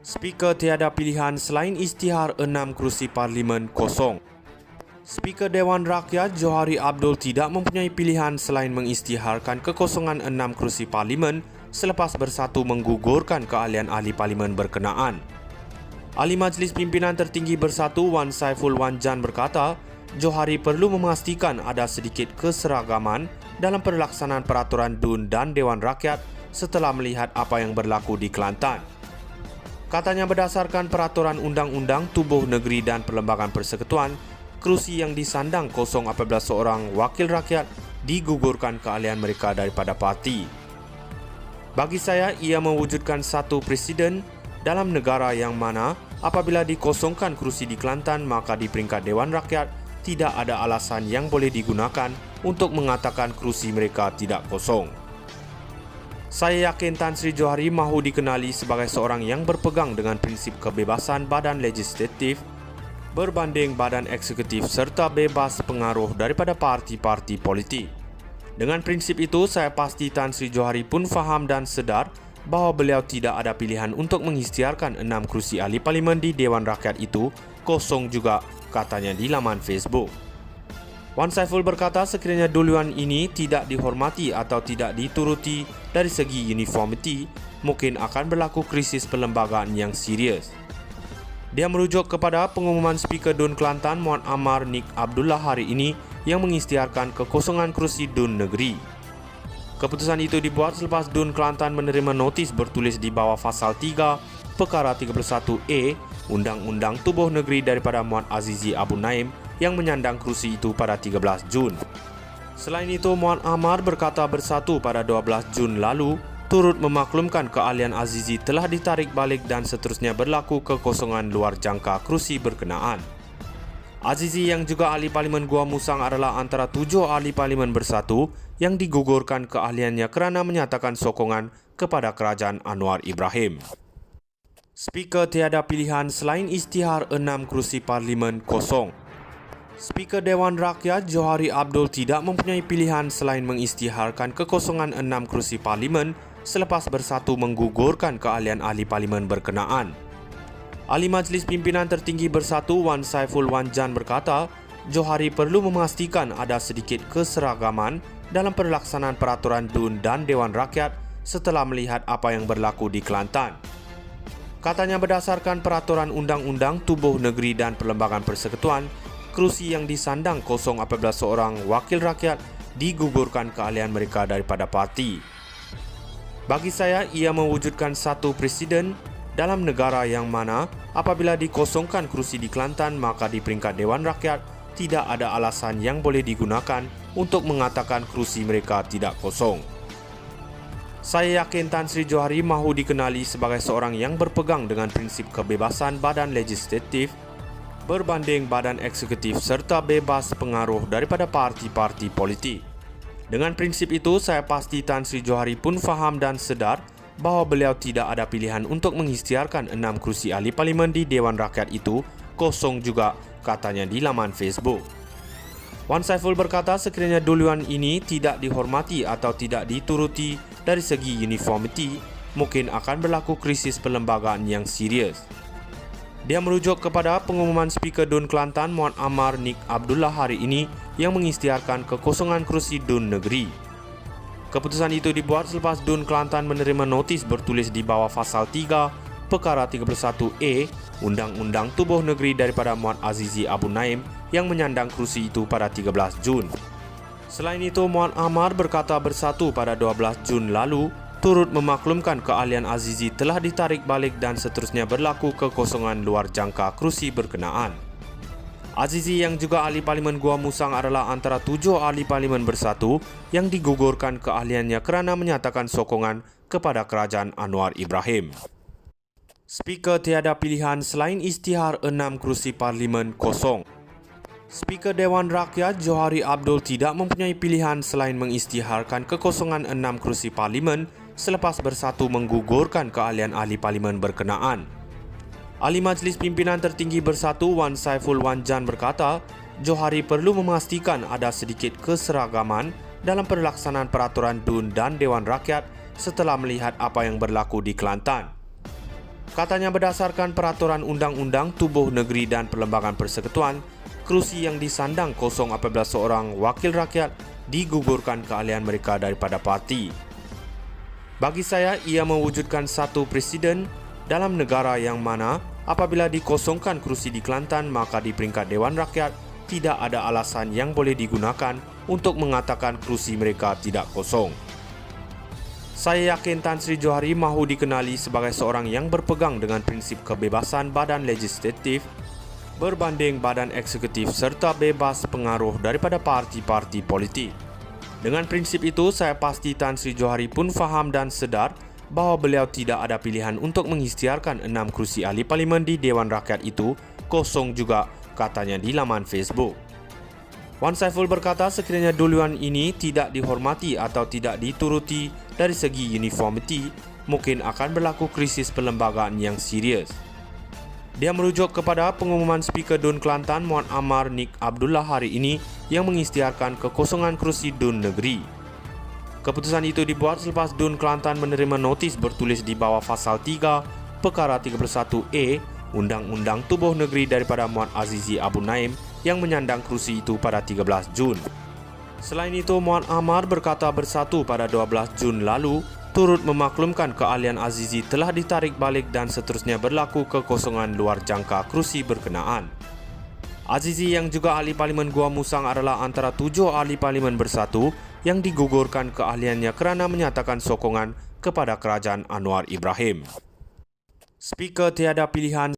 Speaker tiada pilihan selain isytihar 6 kerusi parlimen kosong. Speaker Dewan Rakyat Johari Abdul tidak mempunyai pilihan selain mengisytiharkan kekosongan 6 kerusi parlimen selepas bersatu menggugurkan keahlian ahli parlimen berkenaan. Ahli Majlis Pimpinan Tertinggi Bersatu Wan Saiful Wanjan berkata, Johari perlu memastikan ada sedikit keseragaman dalam pelaksanaan peraturan DUN dan Dewan Rakyat setelah melihat apa yang berlaku di Kelantan. Katanya berdasarkan peraturan undang-undang tubuh negeri dan perlembagaan persekutuan, kerusi yang disandang kosong apabila seorang wakil rakyat digugurkan keahlian mereka daripada parti. Bagi saya, ia mewujudkan satu presiden dalam negara yang mana apabila dikosongkan kerusi di Kelantan, maka di peringkat Dewan Rakyat tidak ada alasan yang boleh digunakan untuk mengatakan kerusi mereka tidak kosong. Saya yakin Tan Sri Johari mahu dikenali sebagai seorang yang berpegang dengan prinsip kebebasan badan legislatif berbanding badan eksekutif serta bebas pengaruh daripada parti-parti politik. Dengan prinsip itu, saya pasti Tan Sri Johari pun faham dan sedar bahawa beliau tidak ada pilihan untuk mengisytiharkan 6 kerusi ahli parlimen di Dewan Rakyat itu kosong juga, katanya di laman Facebook. Wan Saiful berkata sekiranya duluan ini tidak dihormati atau tidak dituruti dari segi uniformity, mungkin akan berlaku krisis perlembagaan yang serius. Dia merujuk kepada pengumuman Speaker DUN Kelantan Muhammad Amar Nik Abdullah hari ini yang mengisytiharkan kekosongan kerusi DUN negeri. Keputusan itu dibuat selepas DUN Kelantan menerima notis bertulis di bawah Pasal 3 Perkara 31A Undang-Undang Tubuh Negeri daripada Muhammad Azizi Abu Naim yang menyandang kerusi itu pada 13 Jun. Selain itu, Muhammad Amar berkata bersatu pada 12 Jun lalu turut memaklumkan keahlian Azizi telah ditarik balik dan seterusnya berlaku kekosongan luar jangka kerusi berkenaan. Azizi yang juga ahli parlimen Gua Musang adalah antara 7 ahli parlimen bersatu yang digugurkan keahliannya kerana menyatakan sokongan kepada kerajaan Anwar Ibrahim. Speaker tiada pilihan selain isytihar 6 kerusi parlimen kosong. Speaker Dewan Rakyat Johari Abdul tidak mempunyai pilihan selain mengisytiharkan kekosongan 6 kerusi parlimen selepas bersatu menggugurkan keahlian ahli parlimen berkenaan. Ahli Majlis Pimpinan Tertinggi Bersatu Wan Saiful Wanjan berkata, Johari perlu memastikan ada sedikit keseragaman dalam pelaksanaan peraturan DUN dan Dewan Rakyat setelah melihat apa yang berlaku di Kelantan. Katanya berdasarkan peraturan undang-undang tubuh negeri dan perlembagaan persekutuan, kerusi yang disandang kosong apabila seorang wakil rakyat digugurkan keahlian mereka daripada parti. Bagi saya, ia mewujudkan satu presiden dalam negara yang mana apabila dikosongkan kerusi di Kelantan, maka di peringkat Dewan Rakyat tidak ada alasan yang boleh digunakan untuk mengatakan kerusi mereka tidak kosong. Saya yakin Tan Sri Johari mahu dikenali sebagai seorang yang berpegang dengan prinsip kebebasan badan legislatif berbanding badan eksekutif serta bebas pengaruh daripada parti-parti politik. Dengan prinsip itu, saya pasti Tan Sri Johari pun faham dan sedar bahawa beliau tidak ada pilihan untuk mengisytiharkan 6 kerusi ahli parlimen di Dewan Rakyat itu kosong juga, katanya di laman Facebook. Wan Saiful berkata sekiranya duluan ini tidak dihormati atau tidak dituruti dari segi uniformity, mungkin akan berlaku krisis perlembagaan yang serius. Dia merujuk kepada pengumuman Speaker DUN Kelantan Muhammad Amar Nik Abdullah hari ini yang mengisytiharkan kekosongan kerusi DUN negeri. Keputusan itu dibuat selepas DUN Kelantan menerima notis bertulis di bawah Pasal 3 Perkara 31A Undang-Undang Tubuh Negeri daripada Muhammad Azizi Abu Naim yang menyandang kerusi itu pada 13 Jun. Selain itu, Muhammad Amar berkata bersatu pada 12 Jun lalu turut memaklumkan keahlian Azizi telah ditarik balik dan seterusnya berlaku kekosongan luar jangka kerusi berkenaan. Azizi yang juga ahli parlimen Gua Musang adalah antara 7 ahli parlimen bersatu yang digugurkan keahliannya kerana menyatakan sokongan kepada kerajaan Anwar Ibrahim. Speaker tiada pilihan selain isytihar 6 kerusi parlimen kosong. Speaker Dewan Rakyat Johari Abdul tidak mempunyai pilihan selain mengisytiharkan kekosongan 6 kerusi parlimen selepas bersatu menggugurkan keahlian ahli parlimen berkenaan. Ahli Majlis Pimpinan Tertinggi Bersatu Wan Saiful Wanjan berkata, Johari perlu memastikan ada sedikit keseragaman dalam pelaksanaan peraturan DUN dan Dewan Rakyat setelah melihat apa yang berlaku di Kelantan. Katanya berdasarkan peraturan undang-undang tubuh negeri dan perlembagaan persekutuan, kerusi yang disandang kosong apabila seorang wakil rakyat digugurkan keahlian mereka daripada parti. Bagi saya, ia mewujudkan satu presiden dalam negara yang mana apabila dikosongkan kerusi di Kelantan, maka di peringkat Dewan Rakyat tidak ada alasan yang boleh digunakan untuk mengatakan kerusi mereka tidak kosong. Saya yakin Tan Sri Johari mahu dikenali sebagai seorang yang berpegang dengan prinsip kebebasan badan legislatif berbanding badan eksekutif serta bebas pengaruh daripada parti-parti politik. Dengan prinsip itu, saya pasti Tan Sri Johari pun faham dan sedar bahawa beliau tidak ada pilihan untuk mengisytiharkan 6 kerusi ahli parlimen di Dewan Rakyat itu kosong juga, katanya di laman Facebook. Wan Saiful berkata sekiranya duluan ini tidak dihormati atau tidak dituruti dari segi uniformity, mungkin akan berlaku krisis perlembagaan yang serius. Dia merujuk kepada pengumuman Speaker DUN Kelantan Muhammad Amar Nik Abdullah hari ini yang mengisytiharkan kekosongan kerusi DUN negeri. Keputusan itu dibuat selepas DUN Kelantan menerima notis bertulis di bawah Pasal 3 Perkara 31A Undang-Undang Tubuh Negeri daripada Muhammad Azizi Abu Naim yang menyandang kerusi itu pada 13 Jun. Selain itu, Muhammad Amar berkata bersatu pada 12 Jun lalu turut memaklumkan keahlian Azizi telah ditarik balik dan seterusnya berlaku kekosongan luar jangka kerusi berkenaan. Azizi yang juga ahli parlimen Gua Musang adalah antara 7 ahli parlimen bersatu yang digugurkan keahliannya kerana menyatakan sokongan kepada kerajaan Anwar Ibrahim. Speaker tiada pilihan.